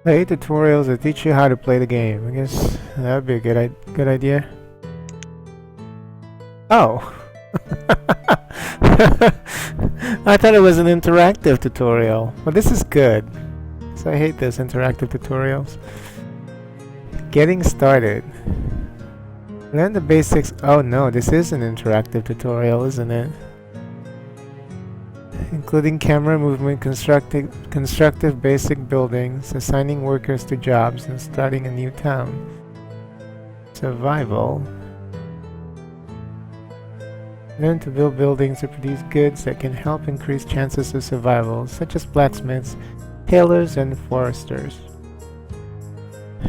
Play tutorials that teach you how to play the game. I guess that would be a good idea. Oh! I thought it was an interactive tutorial. Well, this is good. So I hate those interactive tutorials. Getting started. Learn the basics. Oh no, this is an interactive tutorial, isn't it? Including camera movement, constructive basic buildings, assigning workers to jobs, and starting a new town. Survival. Learn to build buildings to produce goods that can help increase chances of survival, such as blacksmiths, tailors, and foresters.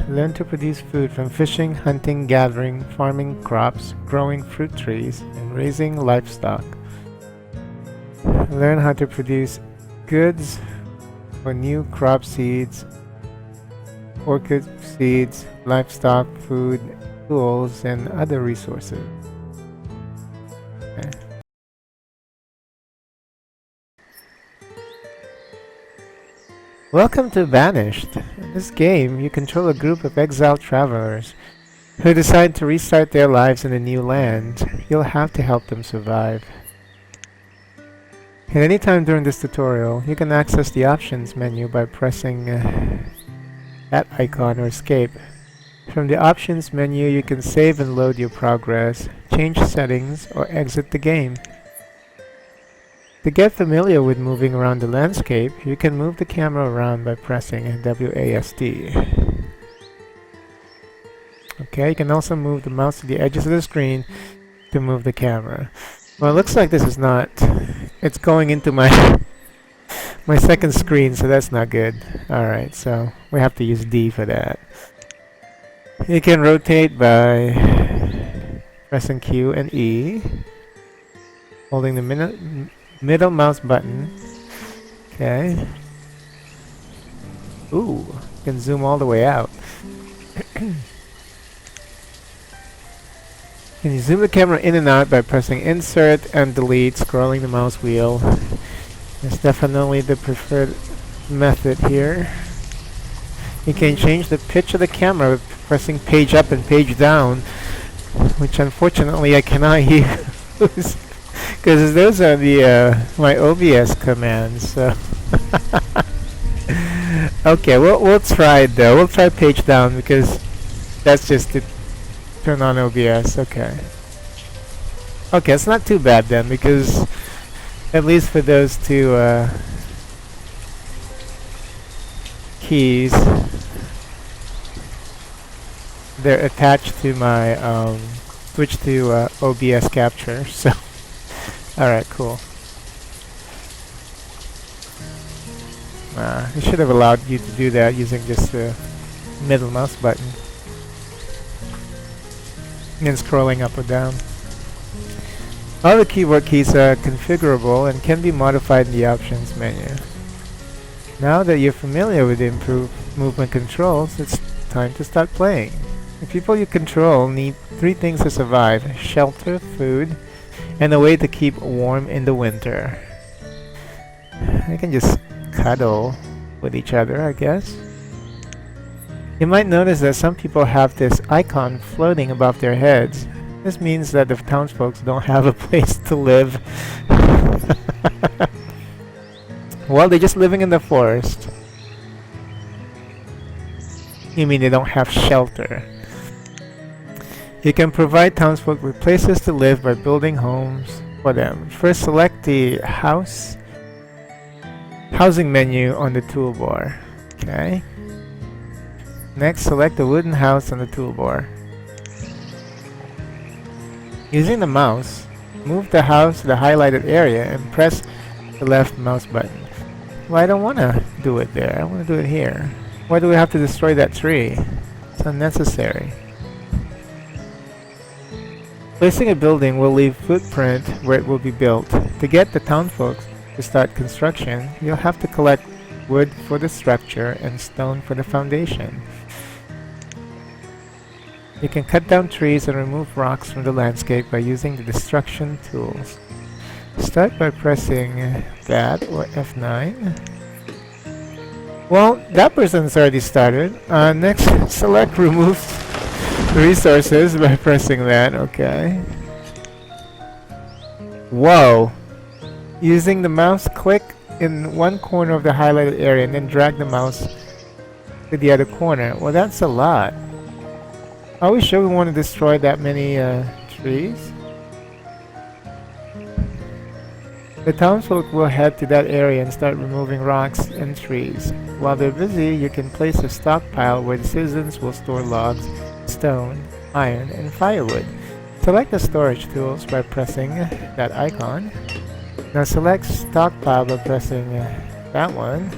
Learn to produce food from fishing, hunting, gathering, farming crops, growing fruit trees, and raising livestock. Learn how to produce goods for new crop seeds, orchid seeds, livestock, food, tools, and other resources. Okay. Welcome to Banished. In this game, you control a group of exiled travelers who decide to restart their lives in a new land. You'll have to help them survive. At any time during this tutorial, you can access the options menu by pressing that icon or escape. From the options menu, you can save and load your progress, change settings, or exit the game. To get familiar with moving around the landscape, you can move the camera around by pressing WASD. Okay, you can also move the mouse to the edges of the screen to move the camera. Well, it looks like this is not... It's going into my my second screen, so that's not good. Alright, so we have to use D for that. You can rotate by pressing Q and E, holding the middle mouse button. Okay. Ooh, you can zoom all the way out. Can you zoom the camera in and out by pressing insert and delete, scrolling the mouse wheel. It's definitely the preferred method here. You can change the pitch of the camera by pressing page up and page down, which unfortunately I cannot use because those are the my OBS commands. So okay, we'll try it though. We'll try page down because that's just to turn on OBS. Okay. Okay, it's not too bad then, because at least for those two keys, they're attached to my switch to OBS capture. So, all right, cool. It should have allowed you to do that using just the middle mouse button and scrolling up or down. All the keyboard keys are configurable and can be modified in the options menu. Now that you're familiar with the improved movement controls, it's time to start playing. The people you control need 3 things to survive: shelter, food, and a way to keep warm in the winter. They can just cuddle with each other, I guess. You might notice that some people have this icon floating above their heads. This means that the townsfolk don't have a place to live. Well, they're just living in the forest. You mean they don't have shelter? You can provide townsfolk with places to live by building homes for them. First, select the housing menu on the toolbar. Okay. Next, select the wooden house on the toolbar. Using the mouse, move the house to the highlighted area and press the left mouse button. Well, I don't want to do it there. I want to do it here. Why do we have to destroy that tree? It's unnecessary. Placing a building will leave footprint where it will be built. To get the townfolk to start construction, you'll have to collect wood for the structure and stone for the foundation. You can cut down trees and remove rocks from the landscape by using the destruction tools. Start by pressing that or F9. Well, that person's already started. Next, select remove resources by pressing that. Okay. Whoa. Using the mouse, click in one corner of the highlighted area and then drag the mouse to the other corner. Well, that's a lot. Are we sure we want to destroy that many trees? The townsfolk will head to that area and start removing rocks and trees. While they're busy, you can place a stockpile where the citizens will store logs, stone, iron, and firewood. Select the storage tools by pressing that icon. Now select stockpile by pressing that one.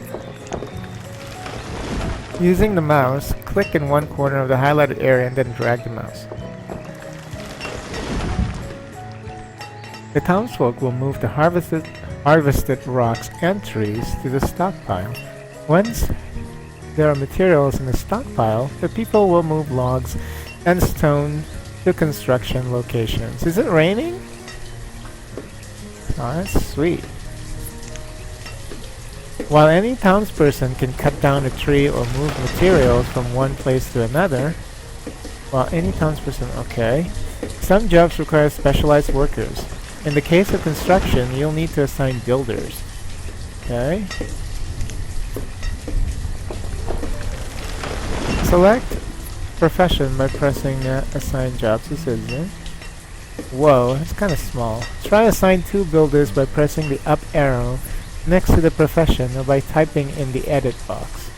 Using the mouse, click in one corner of the highlighted area and then drag the mouse. The townsfolk will move the harvested rocks and trees to the stockpile. Once there are materials in the stockpile, the people will move logs and stone to construction locations. Is it raining? Oh, that's sweet. While any townsperson can cut down a tree or move materials from one place to another, okay. Some jobs require specialized workers. In the case of construction, you'll need to assign builders. Okay. Select profession by pressing assign jobs to citizen. Whoa, that's kind of small. Try assign 2 builders by pressing the up arrow next to the profession or by typing in the edit box.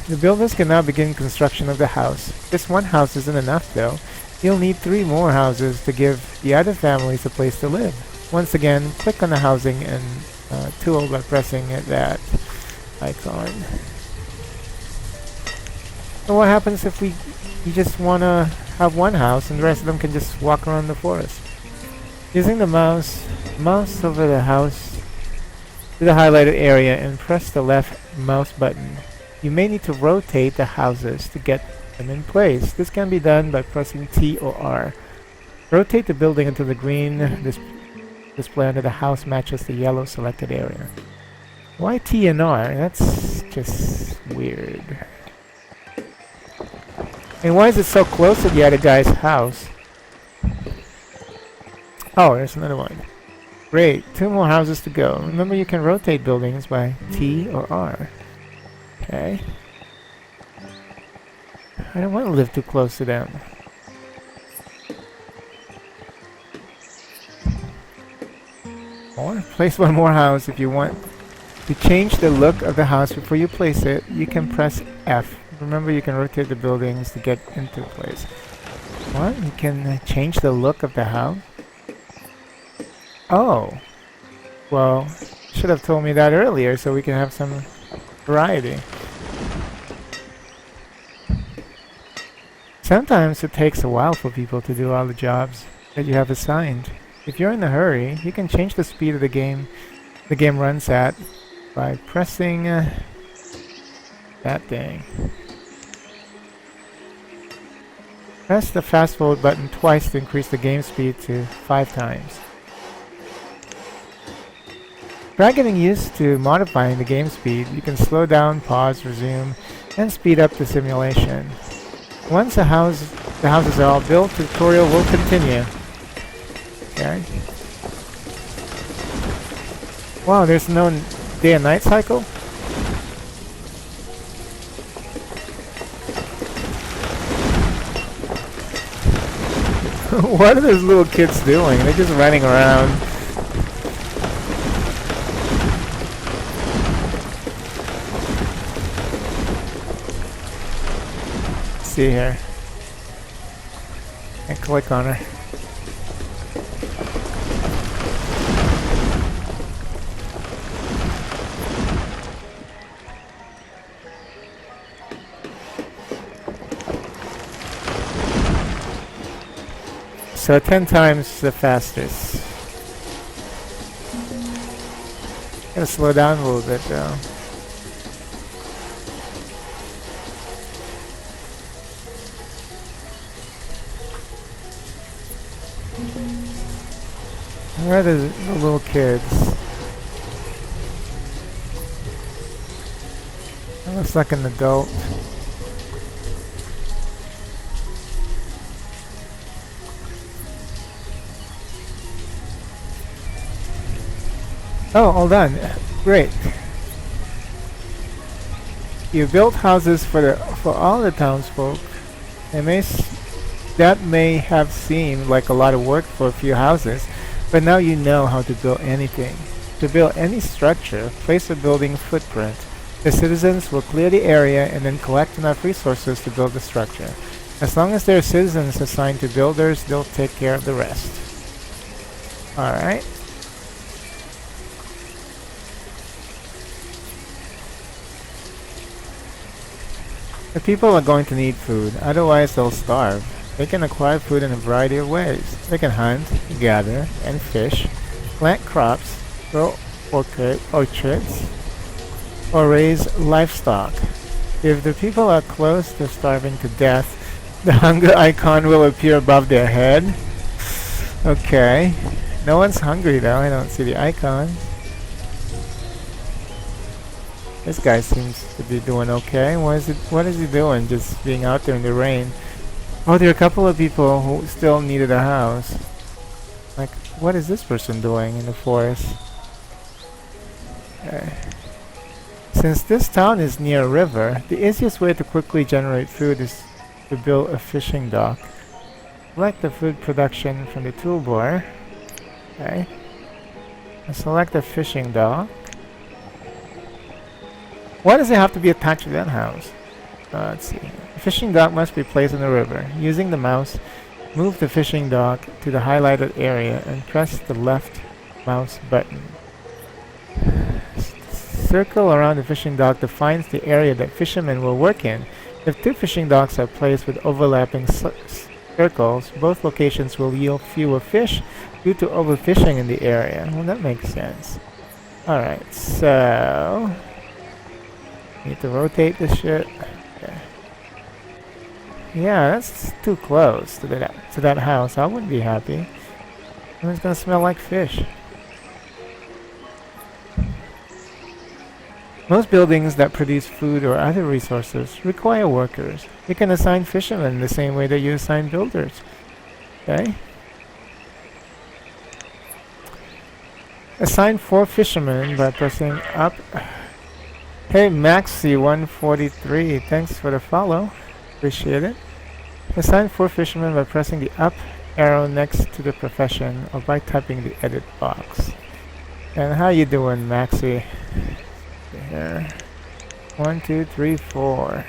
The builders can now begin construction of the house. Just one house isn't enough though. You'll need 3 more houses to give the other families a place to live. Once again, click on the housing and tool by pressing that icon. So what happens if we just want to have one house and the rest of them can just walk around the forest? Using the mouse over the house to the highlighted area and press the left mouse button. You may need to rotate the houses to get them in place. This can be done by pressing T or R. Rotate the building until the green display under the house matches the yellow selected area. Why T and R? That's just weird. And why is it so close to the other guy's house? Oh, there's another one. Great, 2 more houses to go. Remember, you can rotate buildings by T or R. Okay. I don't want to live too close to them. Or place one more house if you want. To change the look of the house before you place it, you can press F. Remember, you can rotate the buildings to get into place. What? You can change the look of the house? Oh. Well, should have told me that earlier so we can have some variety. Sometimes it takes a while for people to do all the jobs that you have assigned. If you're in a hurry, you can change the speed of the game runs at by pressing that thing. Press the fast forward button twice to increase the game speed to 5 times. Try getting used to modifying the game speed. You can slow down, pause, resume, and speed up the simulation. Once the houses are all built, the tutorial will continue. Okay. Wow, there's no day and night cycle? What are those little kids doing? They're just running around. Let's see here. And click on her. So 10 times the fastest. Gotta slow down a little bit though. Where are the little kids? That looks like an adult. Oh, all done. Great. You built houses for all the townsfolk. That may have seemed like a lot of work for a few houses, but now you know how to build anything. To build any structure, place a building footprint. The citizens will clear the area and then collect enough resources to build the structure. As long as there are citizens assigned to builders, they'll take care of the rest. Alright. The people are going to need food, otherwise they'll starve. They can acquire food in a variety of ways. They can hunt, gather, and fish, plant crops, grow orchards, or raise livestock. If the people are close to starving to death, the hunger icon will appear above their head. Okay. No one's hungry though, I don't see the icon. This guy seems to be doing okay. What is he doing? Just being out there in the rain. Oh, there are a couple of people who still needed a house. Like, what is this person doing in the forest? Since this town is near a river, the easiest way to quickly generate food is to build a fishing dock. Select the food production from the toolbar. Okay. And select the fishing dock. Why does it have to be attached to that house? Let's see. The fishing dock must be placed in the river. Using the mouse, move the fishing dock to the highlighted area and press the left mouse button. Circle around the fishing dock defines the area that fishermen will work in. If two fishing docks are placed with overlapping circles, both locations will yield fewer fish due to overfishing in the area. Well, that makes sense. Alright, so... need to rotate this shit. Okay. Yeah, that's too close to that house. I wouldn't be happy. And it's gonna smell like fish. Most buildings that produce food or other resources require workers. You can assign fishermen the same way that you assign builders. Okay? Assign 4 fishermen by pressing up. Hey Maxi143, thanks for the follow. Appreciate it. Assign 4 fishermen by pressing the up arrow next to the profession or by typing the edit box. And how you doing, Maxi? Here. 1, 2, 3, 4.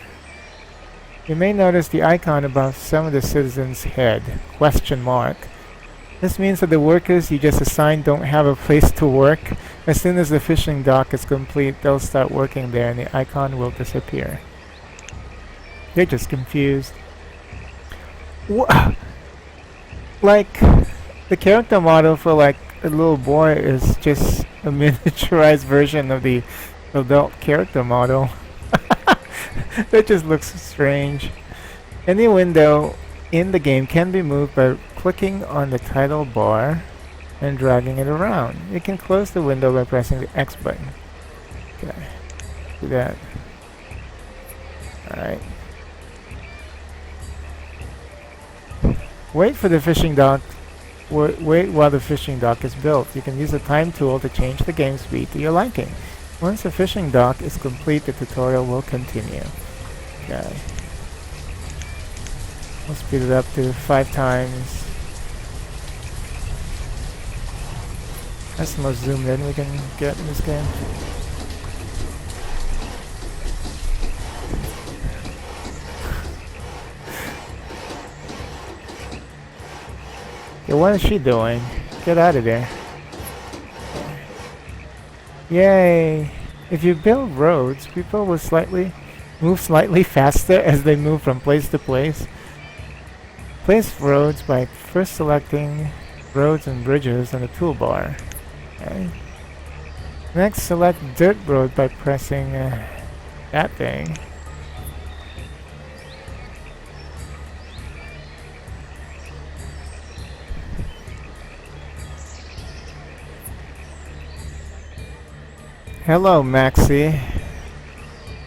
You may notice the icon above some of the citizens' head, question mark. This means that the workers you just assigned don't have a place to work. As soon as the fishing dock is complete, they'll start working there and the icon will disappear. They're just confused. Like, the character model for like a little boy is just a miniaturized version of the adult character model. That just looks strange. Any window in the game can be moved by clicking on the title bar and dragging it around. You can close the window by pressing the X button. Okay, do that. Alright. Wait for the fishing dock. Wait while the fishing dock is built. You can use the time tool to change the game speed to your liking. Once the fishing dock is complete, the tutorial will continue. Okay. We'll speed it up to 5 times. That's the most zoomed in we can get in this game. Yeah, what is she doing? Get out of there. Yay! If you build roads, people will move slightly faster as they move from place to place. Place roads by first selecting roads and bridges on the toolbar. Okay. Next, select dirt road by pressing that thing. Hello, Maxi.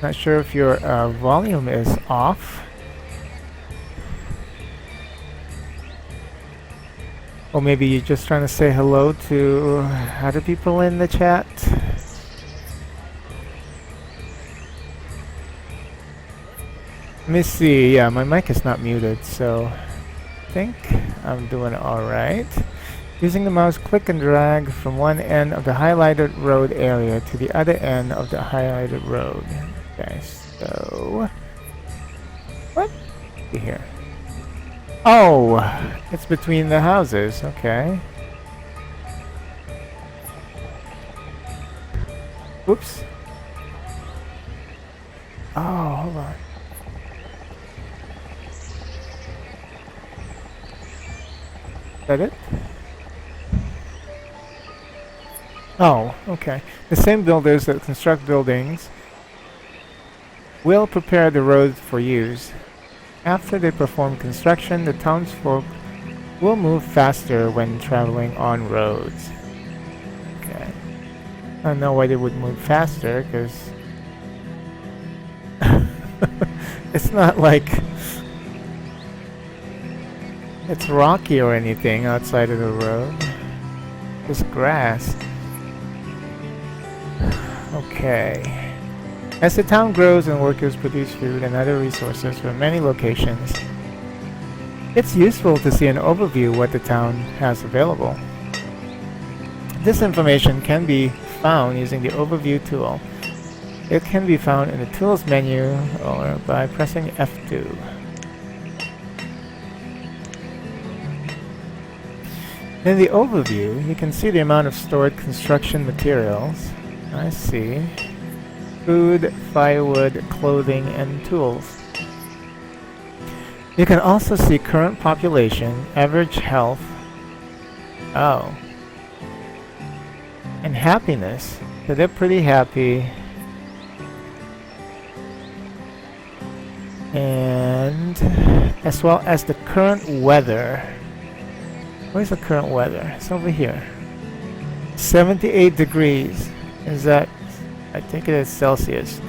Not sure if your volume is off. Or maybe you're just trying to say hello to other people in the chat. Let me see. Yeah, my mic is not muted, so I think I'm doing alright. Using the mouse, click and drag from one end of the highlighted road area to the other end of the highlighted road. Okay, so... What? Here. Oh! It's between the houses, okay. Whoops. Oh, hold on. Is that it? Oh, okay. The same builders that construct buildings will prepare the roads for use. After they perform construction, the townsfolk will move faster when traveling on roads. Okay. I don't know why they would move faster, because it's not like it's rocky or anything outside of the road. Just grass. Okay. As the town grows and workers produce food and other resources from many locations, it's useful to see an overview of what the town has available. This information can be found using the Overview tool. It can be found in the Tools menu or by pressing F2. In the Overview, you can see the amount of stored construction materials. I see. Food, firewood, clothing, and tools. You can also see current population, average health, and happiness. So they're pretty happy. And as well as the current weather. Where's the current weather? It's over here. 78 degrees. Is that... I think it is Celsius.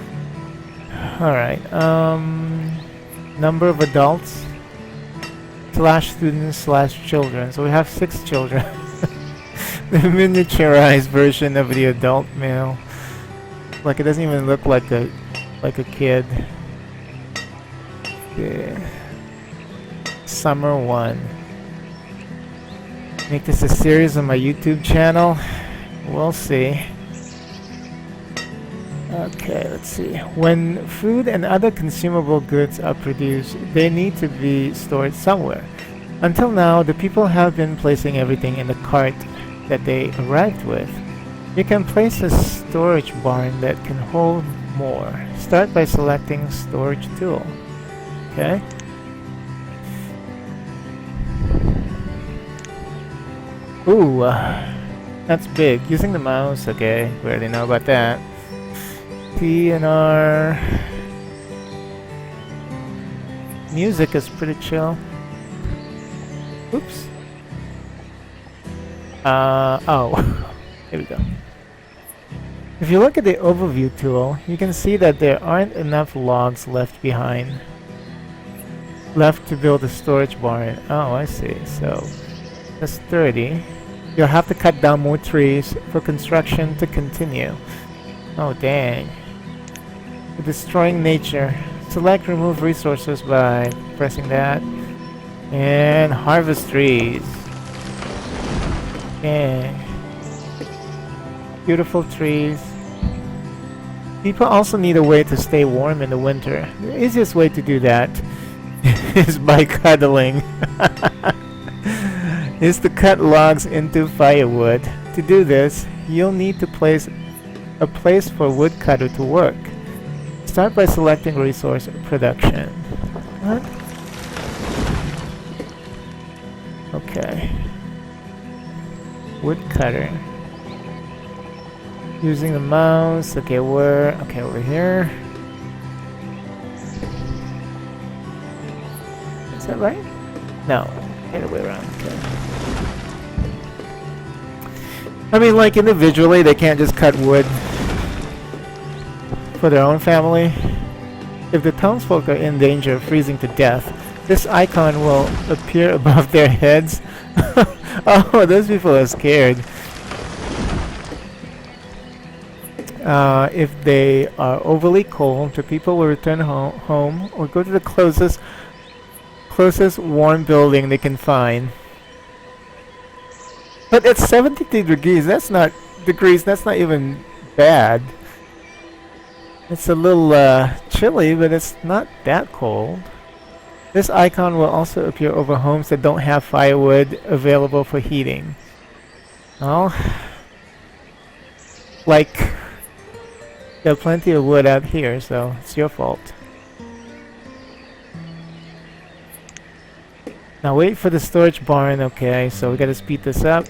Alright, number of adults slash students slash children. So we have 6 children. The miniaturized version of the adult male. Like it doesn't even look like a kid. Yeah. Summer 1. Make this a series on my YouTube channel. We'll see. Okay, let's see. When food and other consumable goods are produced, they need to be stored somewhere. Until now, the people have been placing everything in the cart that they arrived with. You can place a storage barn that can hold more. Start by selecting Storage Tool. Okay. Ooh, that's big. Using the mouse, okay, we already know about that. P&R. Music is pretty chill. Oops. Oh, here we go. If you look at the Overview tool, you can see that there aren't enough logs left behind. Left to build a storage barn. Oh, I see. So, that's 30. You'll have to cut down more trees for construction to continue. Oh, dang. We're destroying nature. Select Remove Resources by pressing that. And harvest trees. Yeah. Beautiful trees. People also need a way to stay warm in the winter. The easiest way to do that is by cuddling. Is to cut logs into firewood. To do this, you'll need to place a place for a woodcutter to work. Start by selecting Resource Production. What? Okay. Woodcutter. Using the mouse. Okay, okay, over here. Is that right? No. Other way around. Okay. I mean, like individually, they can't just cut wood for their own family. If the townsfolk are in danger of freezing to death, this icon will appear above their heads. Oh, those people are scared. If they are overly cold, the people will return home or go to the closest warm building they can find. But at 72 degrees, that's not even bad. It's a little chilly, but it's not that cold. This icon will also appear over homes that don't have firewood available for heating. Well, like, there are plenty of wood out here, so it's your fault. Now wait for the storage barn. Okay, so we gotta speed this up.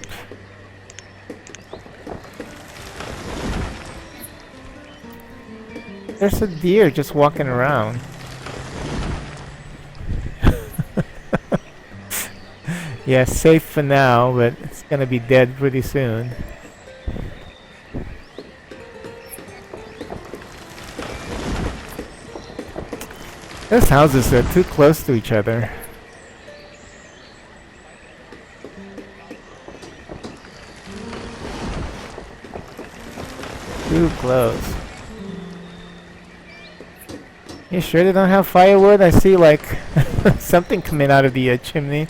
There's a deer just walking around. Yeah, safe for now, but it's gonna be dead pretty soon. Those houses are too close to each other. Too close. You sure they don't have firewood? I see like something coming out of the chimney.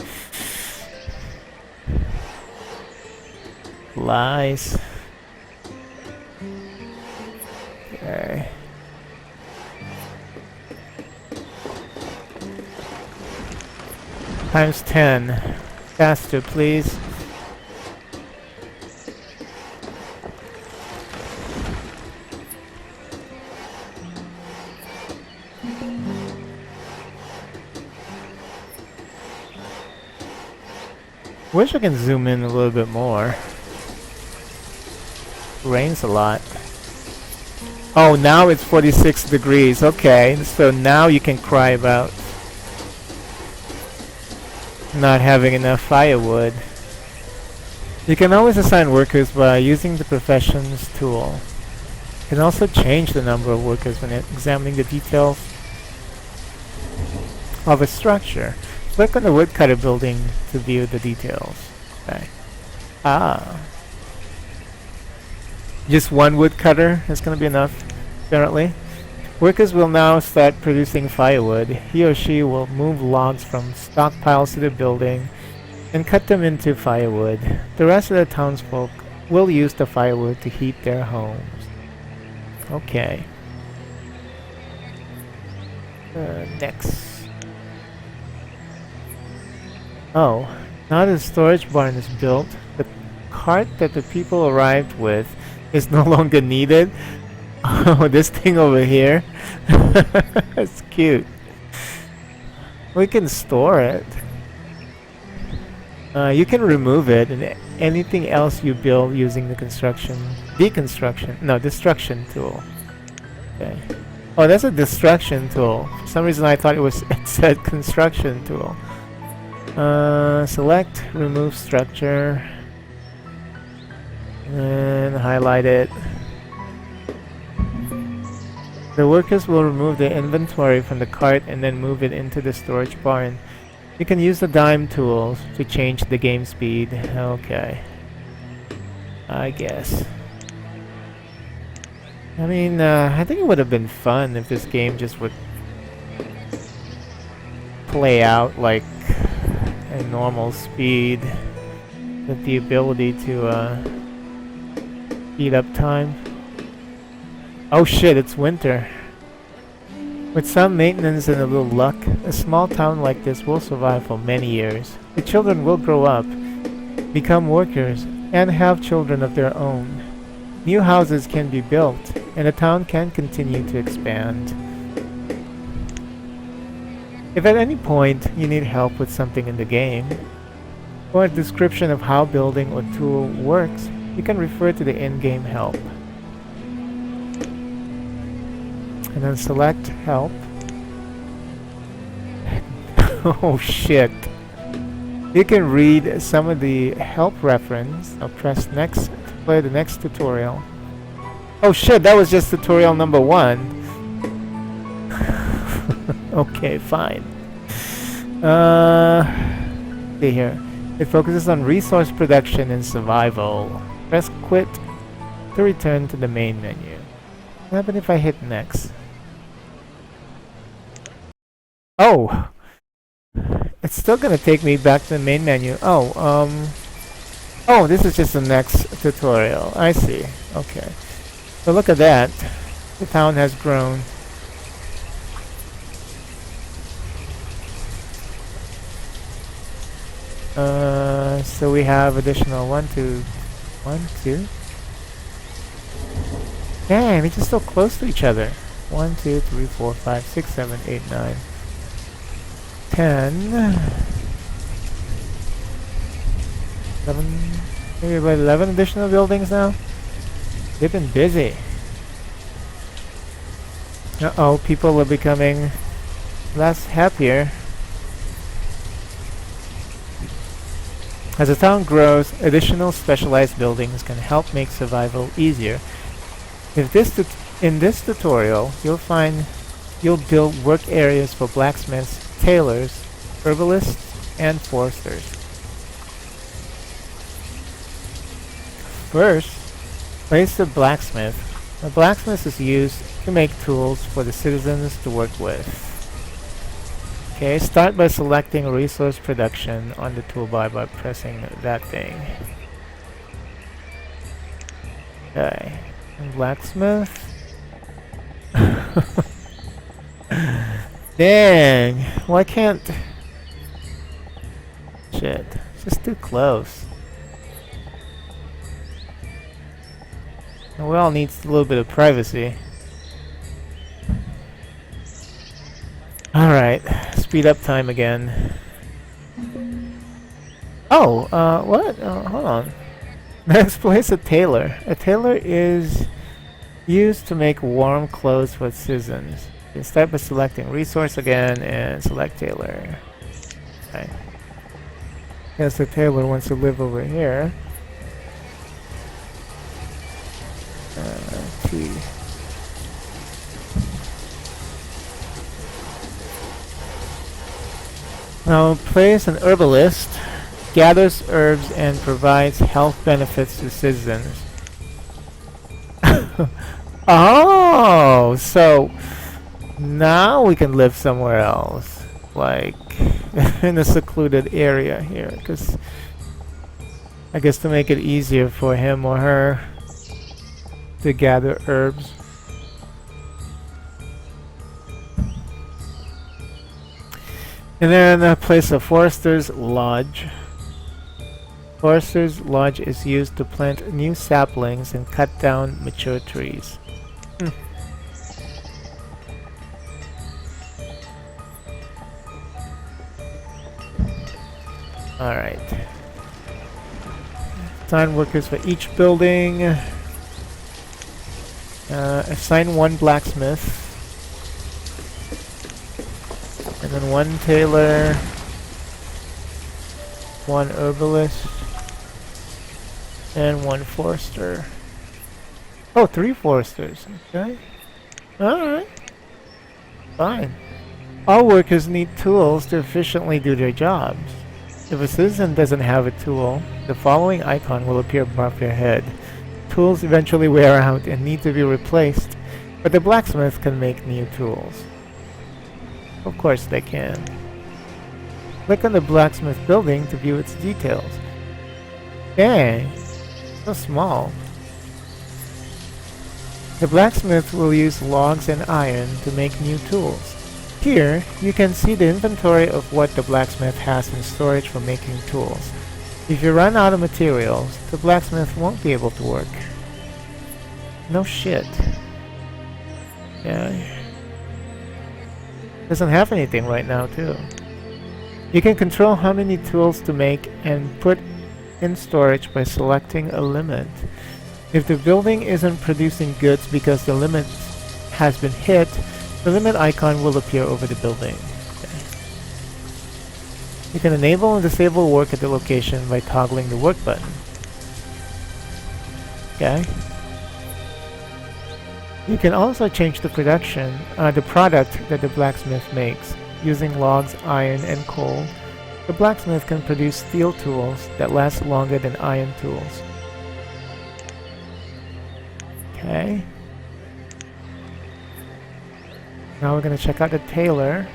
Lies. Okay. Times 10. Faster, please. Wish I can zoom in a little bit more. Rains a lot. Oh, now it's 46 degrees. Okay, so now you can cry about not having enough firewood. You can always assign workers by using the professions tool. You can also change the number of workers when examining the details of a structure. Click on the woodcutter building to view the details. Okay. Ah. Just one woodcutter is going to be enough, apparently. Workers will now start producing firewood. He or she will move logs from stockpiles to the building and cut them into firewood. The rest of the townsfolk will use the firewood to heat their homes. Okay. Next. Oh, now the storage barn is built, the cart that the people arrived with is no longer needed. Oh, this thing over here. It's cute. We can store it. You can remove it and anything else you build using the destruction tool. Okay. Oh, that's a destruction tool. For some reason I thought it said construction tool. Select, remove structure, and highlight it. The workers will remove the inventory from the cart and then move it into the storage barn. You can use the dime tools to change the game speed. Okay. I guess. I mean, I think it would have been fun if this game just would play out like a normal speed with the ability to speed up time. Oh shit, it's winter. With some maintenance and a little luck, a small town like this will survive for many years. The children will grow up, become workers, and have children of their own. New houses can be built, and the town can continue to expand. If at any point you need help with something in the game, or a description of how building or tool works, you can refer to the in-game help. And then select help. Oh shit. You can read some of the help reference. I'll press next to play the next tutorial. Oh shit, that was just tutorial number 1. Okay, fine. See here. It focuses on resource production and survival. Press quit to return to the main menu. What happens if I hit next? Oh! It's still gonna take me back to the main menu. Oh, this is just the next tutorial. I see. Okay. So look at that. The town has grown. So we have additional 1, 2, 1, 2. Dang, we're just so close to each other. 1, 2, 3, 4, 5, 6, 7, 8, 9, 10. 11, maybe about 11 additional buildings now. They've been busy. Uh-oh, people are becoming less happier. As the town grows, additional specialized buildings can help make survival easier. In this tutorial, you'll build work areas for blacksmiths, tailors, herbalists, and foresters. First, place the blacksmith. The blacksmith is used to make tools for the citizens to work with. Okay, start by selecting resource production on the toolbar by pressing that thing. Okay, and blacksmith. Dang, why can't... Shit, it's just too close. We all need a little bit of privacy. Alright, speed up time again. Oh, what? Hold on. Next, place a tailor. A tailor is used to make warm clothes for citizens. You start by selecting resource again and select tailor. Okay. Guess the tailor wants to live over here. T. Now place an herbalist, gathers herbs and provides health benefits to citizens. Oh, so now we can live somewhere else, like in a secluded area here, because I guess to make it easier for him or her to gather herbs. And then place a forester's lodge. Forester's lodge is used to plant new saplings and cut down mature trees. Alright. Assign workers for each building. Assign one blacksmith. And then one tailor. One herbalist. And one forester. Oh, 3 foresters. Okay. Alright. Fine. All workers need tools to efficiently do their jobs. If a citizen doesn't have a tool, the following icon will appear above their head. Tools eventually wear out and need to be replaced, but the blacksmith can make new tools. Of course they can. Click on the blacksmith building to view its details. Dang, so small. The blacksmith will use logs and iron to make new tools. Here, you can see the inventory of what the blacksmith has in storage for making tools. If you run out of materials, the blacksmith won't be able to work. No shit. Yeah. Doesn't have anything right now, too. You can control how many tools to make and put in storage by selecting a limit. If the building isn't producing goods because the limit has been hit, the limit icon will appear over the building. Okay. You can enable and disable work at the location by toggling the work button. Okay. You can also change the the product that the blacksmith makes. Using logs, iron, and coal, the blacksmith can produce steel tools that last longer than iron tools. Okay. Now we're gonna check out the tailor.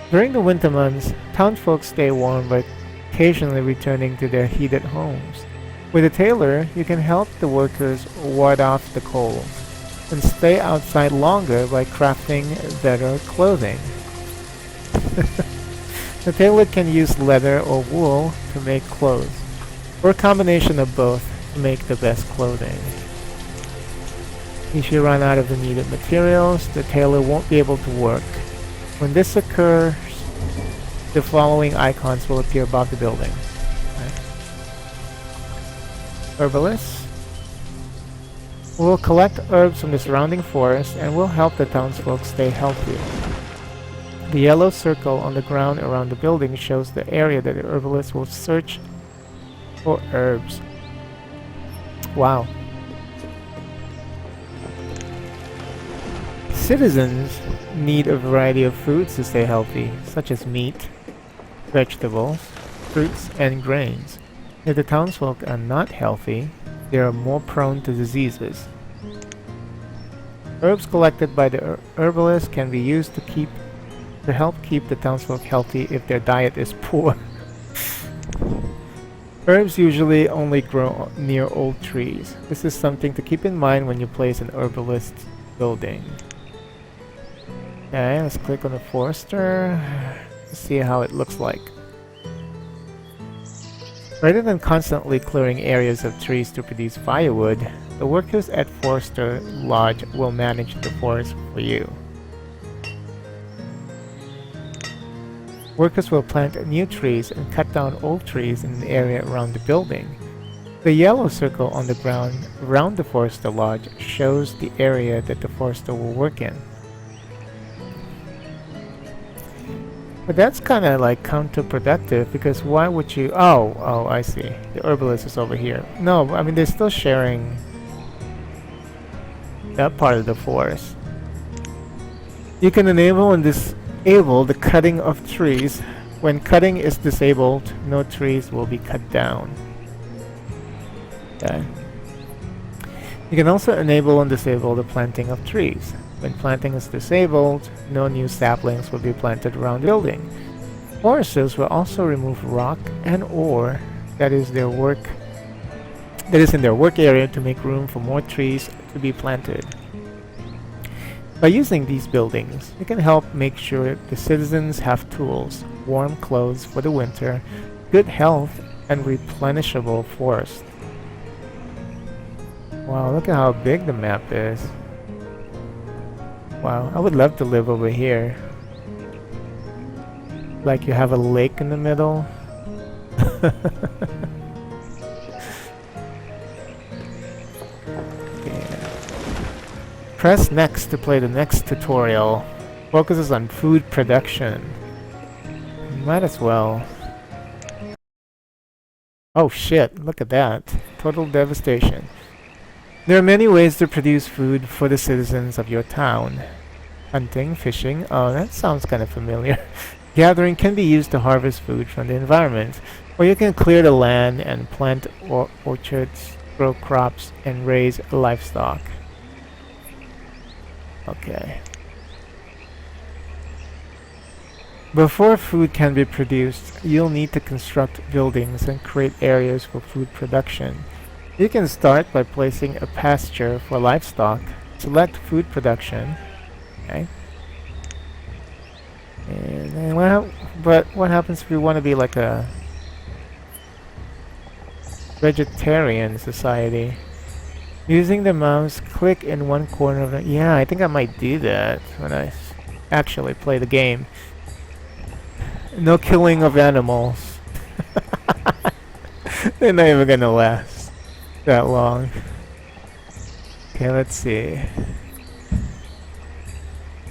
During the winter months, townsfolk stay warm by occasionally returning to their heated homes. With a tailor, you can help the workers ward off the cold and stay outside longer by crafting better clothing. The tailor can use leather or wool to make clothes, or a combination of both to make the best clothing. If you run out of the needed materials, the tailor won't be able to work. When this occurs, the following icons will appear above the building. Herbalist will collect herbs from the surrounding forest and will help the townsfolk stay healthy. The yellow circle on the ground around the building shows the area that the herbalist will search for herbs. Wow. Citizens need a variety of foods to stay healthy, such as meat, vegetables, fruits, and grains. If the townsfolk are not healthy, they are more prone to diseases. Herbs collected by the herbalist can be used to help keep the townsfolk healthy if their diet is poor. Herbs usually only grow near old trees. This is something to keep in mind when you place an herbalist building. Okay, let's click on the forester. Let's see how it looks like. Rather than constantly clearing areas of trees to produce firewood, the workers at Forester Lodge will manage the forest for you. Workers will plant new trees and cut down old trees in the area around the building. The yellow circle on the ground around the Forester Lodge shows the area that the forester will work in. But that's kind of like counterproductive, because why would you... Oh, I see. The herbalist is over here. No, I mean, they're still sharing that part of the forest. You can enable and disable the cutting of trees. When cutting is disabled, no trees will be cut down. Okay. You can also enable and disable the planting of trees. When planting is disabled, no new saplings will be planted around the building. Foresters will also remove rock and ore that is in their work area to make room for more trees to be planted. By using these buildings, you can help make sure the citizens have tools, warm clothes for the winter, good health, and replenishable forests. Wow, look at how big the map is. Wow, I would love to live over here. Like you have a lake in the middle. Yeah. Press next to play the next tutorial. Focuses on food production. Might as well. Oh shit, look at that. Total devastation. There are many ways to produce food for the citizens of your town. Hunting, fishing, oh that sounds kind of familiar. Gathering can be used to harvest food from the environment, or you can clear the land and plant orchards, grow crops, and raise livestock. Okay. Before food can be produced, you'll need to construct buildings and create areas for food production. You can start by placing a pasture for livestock. Select food production. Okay. And then what happens if we want to be like a vegetarian society? Using the mouse, click in one corner of the... Yeah, I think I might do that when I actually play the game. No killing of animals. They're not even gonna last that long. Okay, let's see.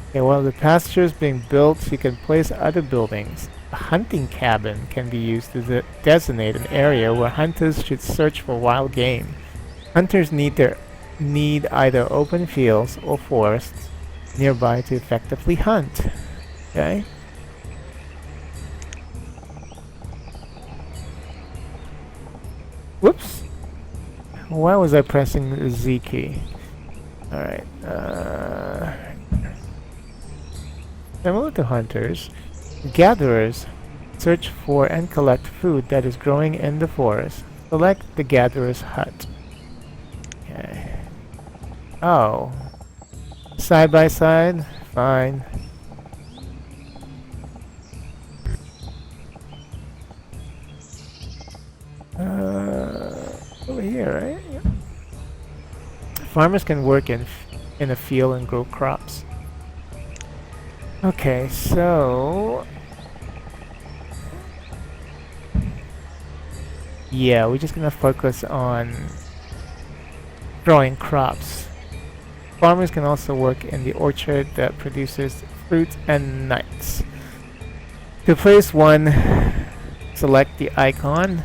Okay, while the pasture is being built, you can place other buildings. A hunting cabin can be used to designate an area where hunters should search for wild game. Hunters need their need either open fields or forests nearby to effectively hunt. Okay? Whoops! Why was I pressing the Z key? Alright, similar to hunters, gatherers search for and collect food that is growing in the forest. Select the gatherer's hut. Okay. Oh. Side by side? Fine. Over here, right? Yep. Farmers can work in a field and grow crops. Okay, so yeah, we're just gonna focus on growing crops. Farmers can also work in the orchard that produces fruit and nuts. To place one, select the icon.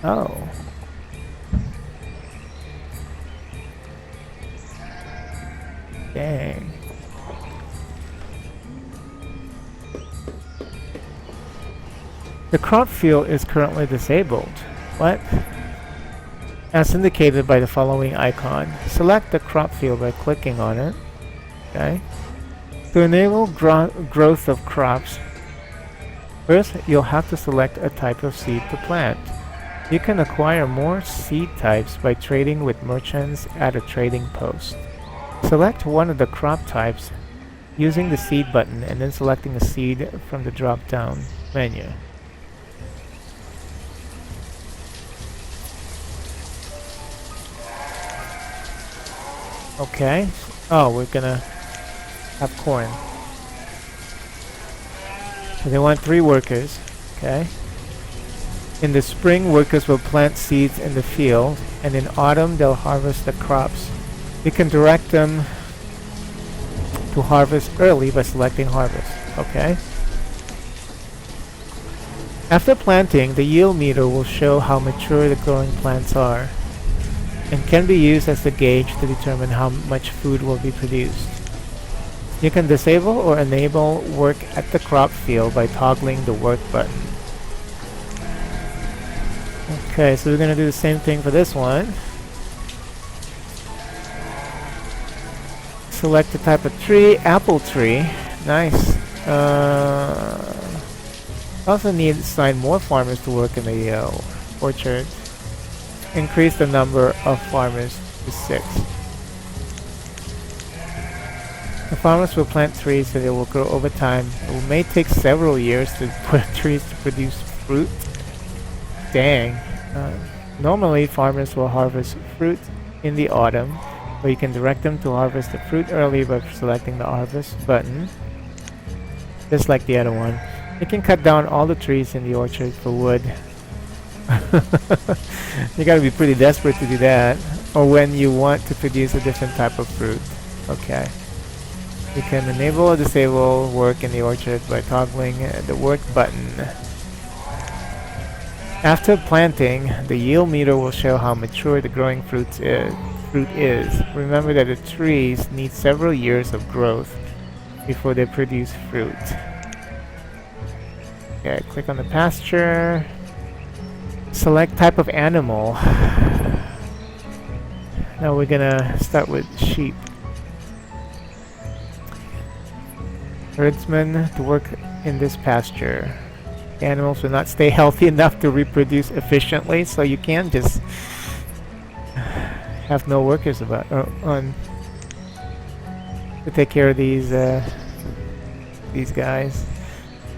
Oh. Dang. The crop field is currently disabled. What? As indicated by the following icon. Select the crop field by clicking on it. Okay. To enable growth of crops, first you'll have to select a type of seed to plant. You can acquire more seed types by trading with merchants at a trading post. Select one of the crop types using the seed button and then selecting a seed from the drop-down menu. Okay. Oh, we're gonna have corn. So they want 3 workers. Okay. In the spring, workers will plant seeds in the field, and in autumn they'll harvest the crops. You can direct them to harvest early by selecting harvest. Okay. After planting, the yield meter will show how mature the growing plants are, and can be used as a gauge to determine how much food will be produced. You can disable or enable work at the crop field by toggling the work button. Okay, so we're going to do the same thing for this one. Select the type of tree, apple tree. Nice. Also need to assign more farmers to work in the orchard. Increase the number of farmers to 6. The farmers will plant trees so they will grow over time. It may take several years to put trees to produce fruit. Dang. Normally farmers will harvest fruit in the autumn, but you can direct them to harvest the fruit early by selecting the harvest button. Just like the other one. You can cut down all the trees in the orchard for wood. You gotta be pretty desperate to do that. Or when you want to produce a different type of fruit. Okay. You can enable or disable work in the orchard by toggling the work button. After planting, the yield meter will show how mature the growing fruit is. Remember that the trees need several years of growth before they produce fruit. Okay, click on the pasture. Select type of animal. Now we're gonna start with sheep. Herdsmen to work in this pasture. Animals will not stay healthy enough to reproduce efficiently, so you can't just have no workers on to take care of these guys.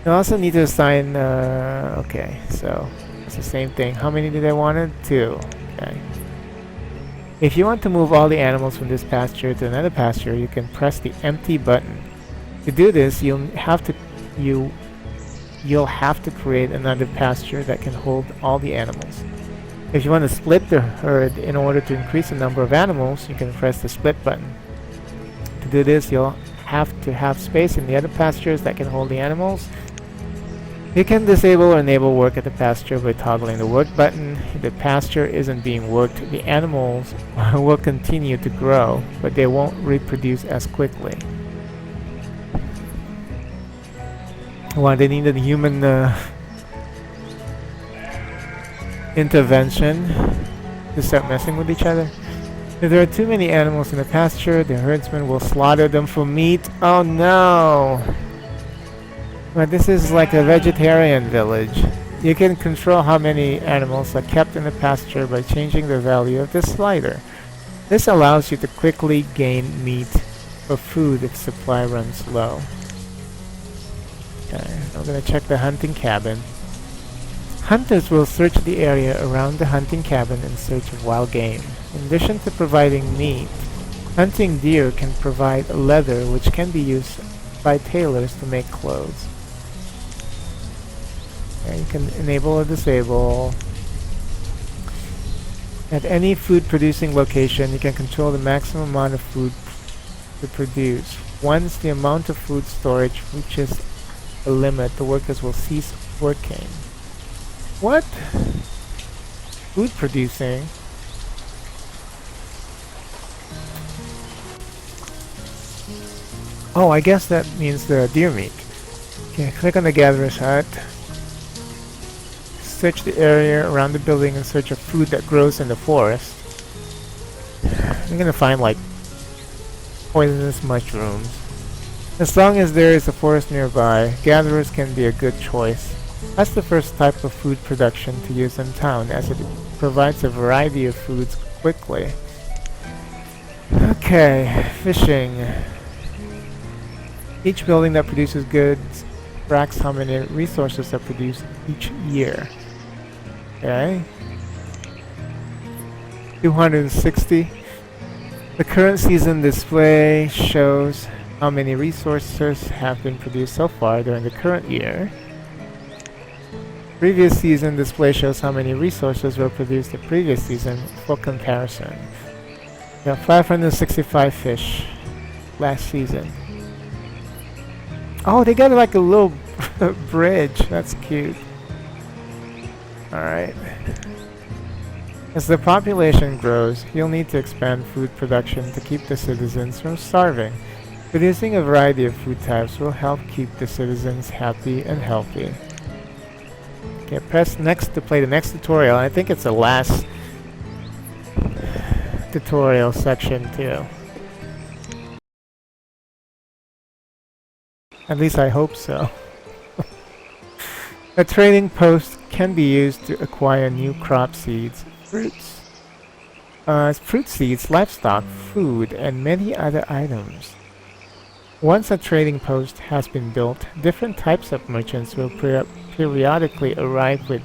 You also need to assign. Okay, so it's the same thing. How many did I want? 2. Okay. If you want to move all the animals from this pasture to another pasture, you can press the empty button. To do this, you'll have to create another pasture that can hold all the animals. If you want to split the herd in order to increase the number of animals, you can press the split button. To do this, you'll have to have space in the other pastures that can hold the animals. You can disable or enable work at the pasture by toggling the work button. If the pasture isn't being worked, the animals will continue to grow, but they won't reproduce as quickly. Well, they needed human intervention to start messing with each other. If there are too many animals in the pasture, the herdsman will slaughter them for meat. Oh no! But this is like a vegetarian village. You can control how many animals are kept in the pasture by changing the value of the slider. This allows you to quickly gain meat or food if supply runs low. Okay, I'm gonna check the hunting cabin. Hunters will search the area around the hunting cabin in search of wild game. In addition to providing meat, hunting deer can provide leather which can be used by tailors to make clothes. Okay, you can enable or disable. At any food producing location, you can control the maximum amount of food to produce. Once the amount of food storage reaches a limit, the workers will cease working. What? Food producing? Oh, I guess that means the deer meat. Okay, click on the gatherer's hut. Search the area around the building in search of food that grows in the forest. You're gonna find like poisonous mushrooms. As long as there is a forest nearby, gatherers can be a good choice. That's the first type of food production to use in town, as it provides a variety of foods quickly. Okay, fishing. Each building that produces goods tracks how many resources are produced each year. Okay. 260. The current season display shows how many resources have been produced so far during the current year. Previous season display shows how many resources were produced the previous season for comparison. We have 565 fish last season. Oh, they got like a little bridge. That's cute. Alright. As the population grows, you'll need to expand food production to keep the citizens from starving. Producing a variety of food types will help keep the citizens happy and healthy. Okay, press next to play the next tutorial. I think it's the last tutorial section too. At least I hope so. A trading post can be used to acquire new crop seeds, fruits, fruit seeds, livestock, food, and many other items. Once a trading post has been built, different types of merchants will periodically arrive with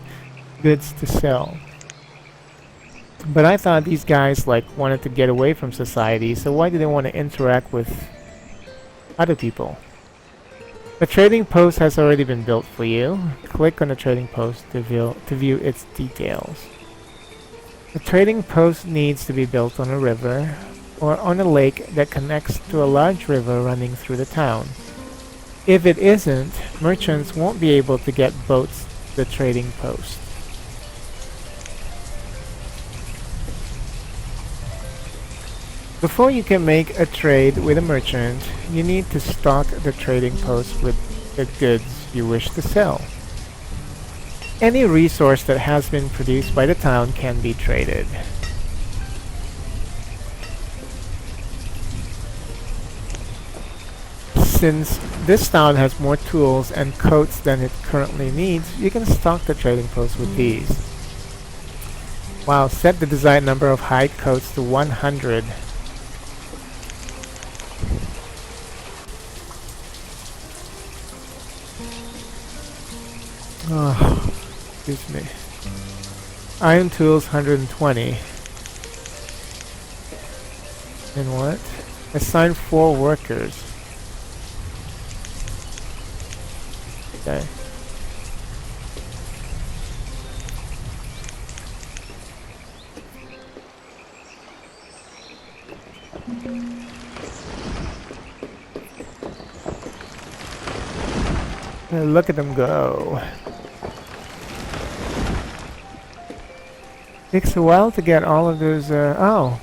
goods to sell. But I thought these guys wanted to get away from society, so why do they want to interact with other people? The trading post has already been built for you. Click on the trading post to view its details. The trading post needs to be built on a river or on a lake that connects to a large river running through the town. If it isn't, merchants won't be able to get boats to the trading post. Before you can make a trade with a merchant, you need to stock the trading post with the goods you wish to sell. Any resource that has been produced by the town can be traded. Since this town has more tools and coats than it currently needs, you can stock the trading post with these. Wow, set the desired number of hide coats to 100. Oh, excuse me. Iron tools 120. And what? Assign 4 workers. Okay. Look at them go. Takes a while to get all of those, oh,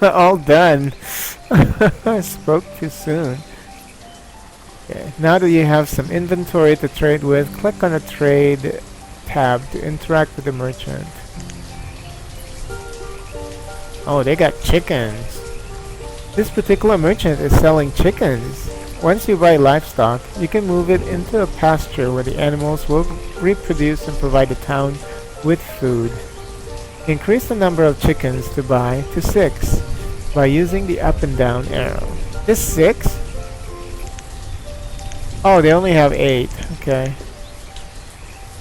all done. I spoke too soon. Okay, now that you have some inventory to trade with, click on the trade tab to interact with the merchant. Oh, they got chickens. This particular merchant is selling chickens. Once you buy livestock, you can move it into a pasture where the animals will reproduce and provide the town with food. Increase the number of chickens to buy to 6 by using the up and down arrow. This 6? Oh, they only have 8. Okay.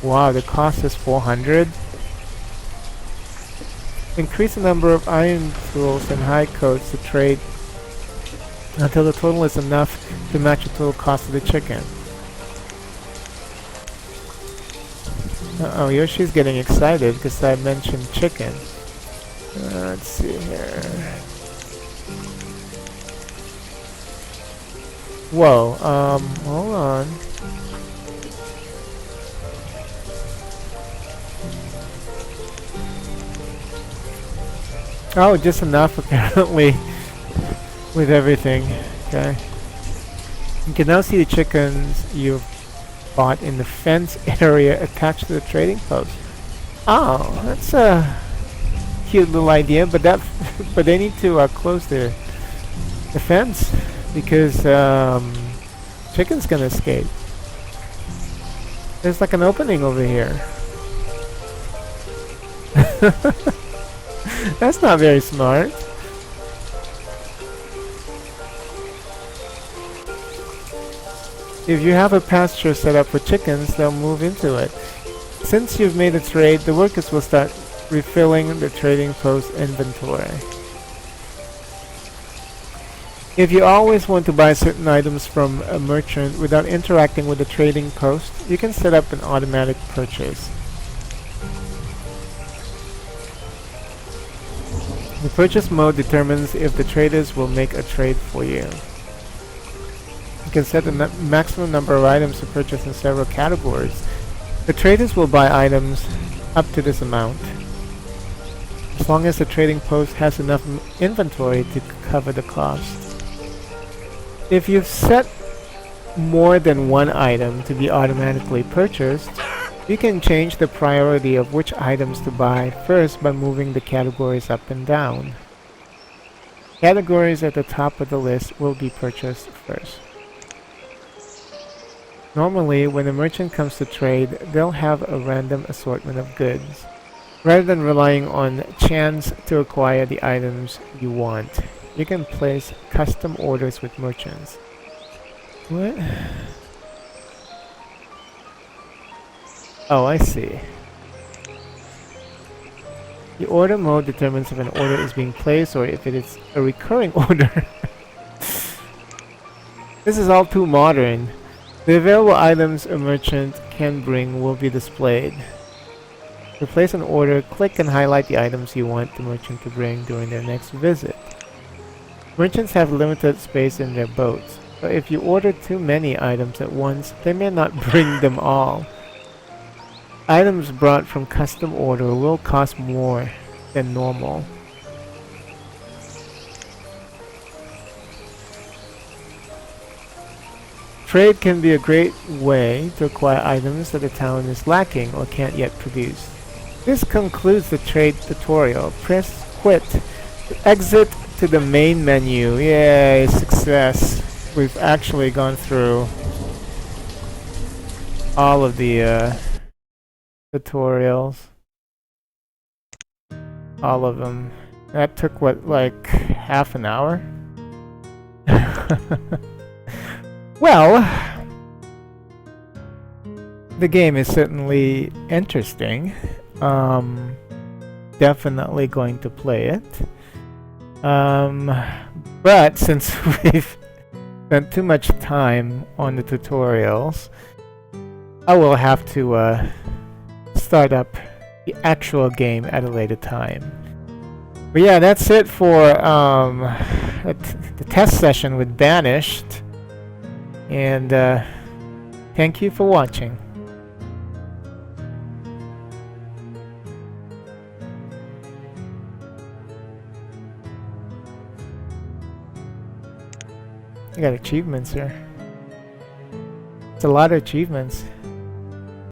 Wow, the cost is 400. Increase the number of iron tools and high coats to trade until the total is enough to match the total cost of the chicken. Uh-oh, Yoshi's getting excited because I mentioned chicken. Let's see here. Whoa, hold on. Oh, just enough apparently with everything. Okay. You can now see the chickens you've bought in the fence area attached to the trading post. Oh, that's a cute little idea, but but they need to close the fence because chicken's gonna escape. There's like an opening over here. That's not very smart. If you have a pasture set up for chickens, they'll move into it. Since you've made a trade, the workers will start refilling the trading post inventory. If you always want to buy certain items from a merchant without interacting with the trading post, you can set up an automatic purchase. The purchase mode determines if the traders will make a trade for you. You can set the maximum number of items to purchase in several categories. The traders will buy items up to this amount, as long as the trading post has enough inventory to cover the cost. If you've set more than one item to be automatically purchased, you can change the priority of which items to buy first by moving the categories up and down. Categories at the top of the list will be purchased first. Normally, when a merchant comes to trade, they'll have a random assortment of goods, rather than relying on chance to acquire the items you want. You can place custom orders with merchants. What? Oh, I see. The order mode determines if an order is being placed or if it is a recurring order. This is all too modern. The available items a merchant can bring will be displayed. To place an order, click and highlight the items you want the merchant to bring during their next visit. Merchants have limited space in their boats, so if you order too many items at once, they may not bring them all. Items brought from custom order will cost more than normal. Trade can be a great way to acquire items that the town is lacking or can't yet produce. This concludes the trade tutorial. Press quit to exit to the main menu. Yay, success. We've actually gone through all of the tutorials. All of them. That took what, like half an hour? Well, the game is certainly interesting. Definitely going to play it. But since we've spent too much time on the tutorials, I will have to start up the actual game at a later time. But yeah, that's it for the test session with Banished. And Thank you for watching. I got achievements here. It's a lot of achievements.